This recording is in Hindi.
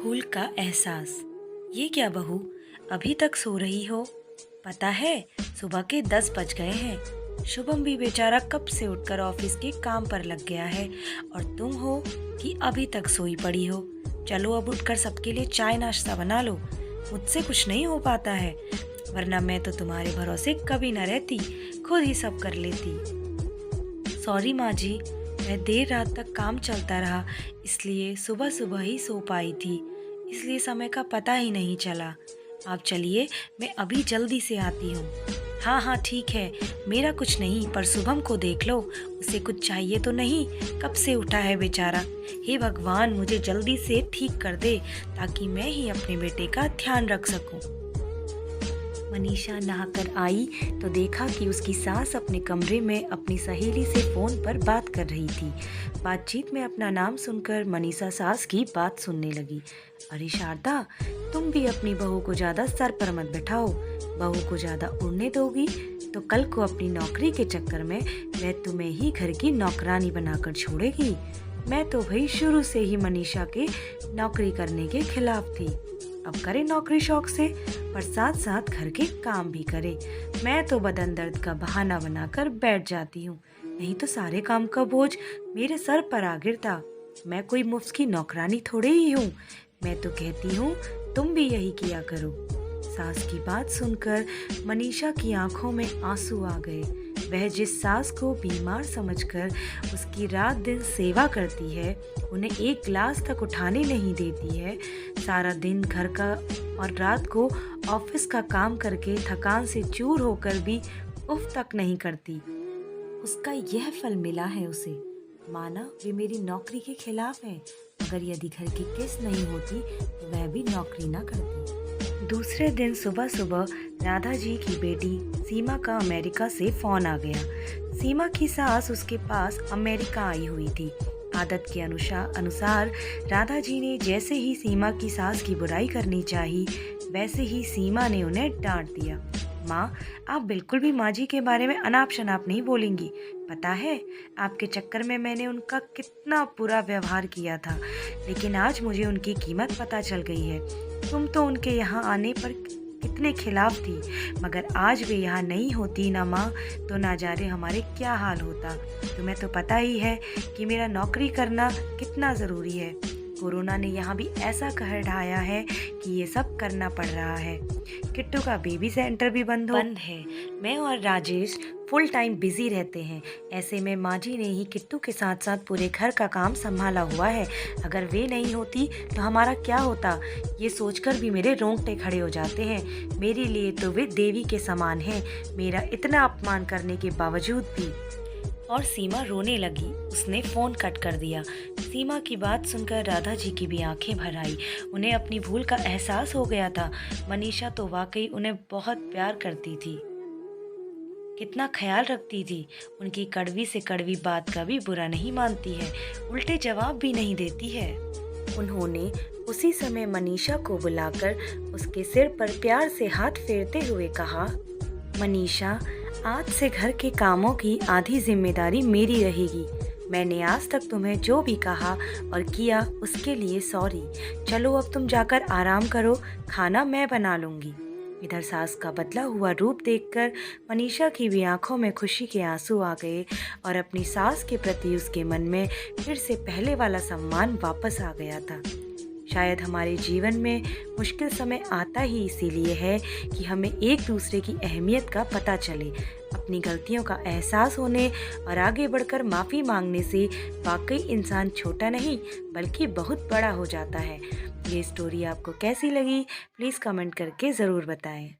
भूल का एहसास। ये क्या बहू, अभी तक सो रही हो? पता है सुबह के 10 बज गए हैं। शुभम भी बेचारा कब से उठकर ऑफिस के काम पर लग गया है और तुम हो कि अभी तक सोई पड़ी हो। चलो अब उठकर सबके लिए चाय नाश्ता बना लो। मुझसे कुछ नहीं हो पाता है, वरना मैं तो तुम्हारे भरोसे कभी न रहती, खुद ही सब कर लेती। सॉरी माँ जी, मैं देर रात तक काम चलता रहा, इसलिए सुबह सुबह ही सो पाई थी, इसलिए समय का पता ही नहीं चला। आप चलिए, मैं अभी जल्दी से आती हूँ। हाँ हाँ ठीक है, मेरा कुछ नहीं, पर शुभम को देख लो, उसे कुछ चाहिए तो नहीं? कब से उठा है बेचारा। हे भगवान, मुझे जल्दी से ठीक कर दे ताकि मैं ही अपने बेटे का ध्यान रख सकूं। मनीषा नहाकर आई तो देखा कि उसकी सास अपने कमरे में अपनी सहेली से फ़ोन पर बात कर रही थी। बातचीत में अपना नाम सुनकर मनीषा सास की बात सुनने लगी। अरे शारदा, तुम भी अपनी बहू को ज़्यादा सर पर मत बैठाओ। बहू को ज़्यादा उड़ने दोगी तो कल को अपनी नौकरी के चक्कर में मैं तुम्हें ही घर की नौकरानी बनाकर छोड़ेगी। मैं तो भाई शुरू से ही मनीषा के नौकरी करने के खिलाफ थी। अब करे नौकरी शौक से, पर साथ साथ घर के काम भी करे। मैं तो बदन दर्द का बहाना बनाकर बैठ जाती हूँ, नहीं तो सारे काम का बोझ मेरे सर पर आ गिरता। मैं कोई मुफ्त की नौकरानी थोड़े ही हूँ। मैं तो कहती हूँ तुम भी यही किया करो। सास की बात सुनकर मनीषा की आंखों में आंसू आ गए। वह जिस सास को बीमार समझकर उसकी रात दिन सेवा करती है, उन्हें एक गिलास तक उठाने नहीं देती है, सारा दिन घर का और रात को ऑफिस का काम करके थकान से चूर होकर भी उफ तक नहीं करती, उसका यह फल मिला है उसे। माना वे मेरी नौकरी के खिलाफ है, मगर यदि घर की किस्त नहीं होती तो वह भी नौकरी ना करती। दूसरे दिन सुबह सुबह राधा जी की बेटी सीमा का अमेरिका से फ़ोन आ गया। सीमा की सास उसके पास अमेरिका आई हुई थी। आदत के अनुसार राधा जी ने जैसे ही सीमा की सास की बुराई करनी चाही, वैसे ही सीमा ने उन्हें डांट दिया। माँ, आप बिल्कुल भी माँ जी के बारे में अनाप शनाप नहीं बोलेंगी। पता है आपके चक्कर में मैंने उनका कितना बुरा व्यवहार किया था, लेकिन आज मुझे उनकी कीमत पता चल गई है। तुम तो उनके यहाँ आने पर कितने खिलाफ थी, मगर आज वे यहाँ नहीं होती ना माँ, तो ना जाने हमारे क्या हाल होता। तुम्हें तो पता ही है कि मेरा नौकरी करना कितना ज़रूरी है। कोरोना ने यहाँ भी ऐसा कहर ढाया है कि ये सब करना पड़ रहा है। किट्टू का बेबी सेंटर भी बंद है। मैं और राजेश फुल टाइम बिजी रहते हैं। ऐसे में माँ जी ने ही किट्टू के साथ साथ पूरे घर का काम संभाला हुआ है। अगर वे नहीं होती तो हमारा क्या होता, ये सोचकर भी मेरे रोंगटे खड़े हो जाते हैं। मेरे लिए तो वे देवी के समान हैं, मेरा इतना अपमान करने के बावजूद भी। और सीमा रोने लगी। उसने फ़ोन कट कर दिया। सीमा की बात सुनकर राधा जी की भी आंखें भर आई। उन्हें अपनी भूल का एहसास हो गया था। मनीषा तो वाकई उन्हें बहुत प्यार करती थी, कितना ख्याल रखती थी। उनकी कड़वी से कड़वी बात का भी बुरा नहीं मानती है, उल्टे जवाब भी नहीं देती है। उन्होंने उसी समय मनीषा को बुलाकर उसके सिर पर प्यार से हाथ फेरते हुए कहा, मनीषा, आज से घर के कामों की आधी जिम्मेदारी मेरी रहेगी। मैंने आज तक तुम्हें जो भी कहा और किया उसके लिए सॉरी। चलो अब तुम जाकर आराम करो, खाना मैं बना लूँगी। इधर सास का बदला हुआ रूप देखकर मनीषा की भी आंखों में खुशी के आंसू आ गए और अपनी सास के प्रति उसके मन में फिर से पहले वाला सम्मान वापस आ गया था। शायद हमारे जीवन में मुश्किल समय आता ही इसीलिए है कि हमें एक दूसरे की अहमियत का पता चले। अपनी गलतियों का एहसास होने और आगे बढ़कर माफ़ी मांगने से वाकई इंसान छोटा नहीं बल्कि बहुत बड़ा हो जाता है। ये स्टोरी आपको कैसी लगी, प्लीज़ कमेंट करके ज़रूर बताएं।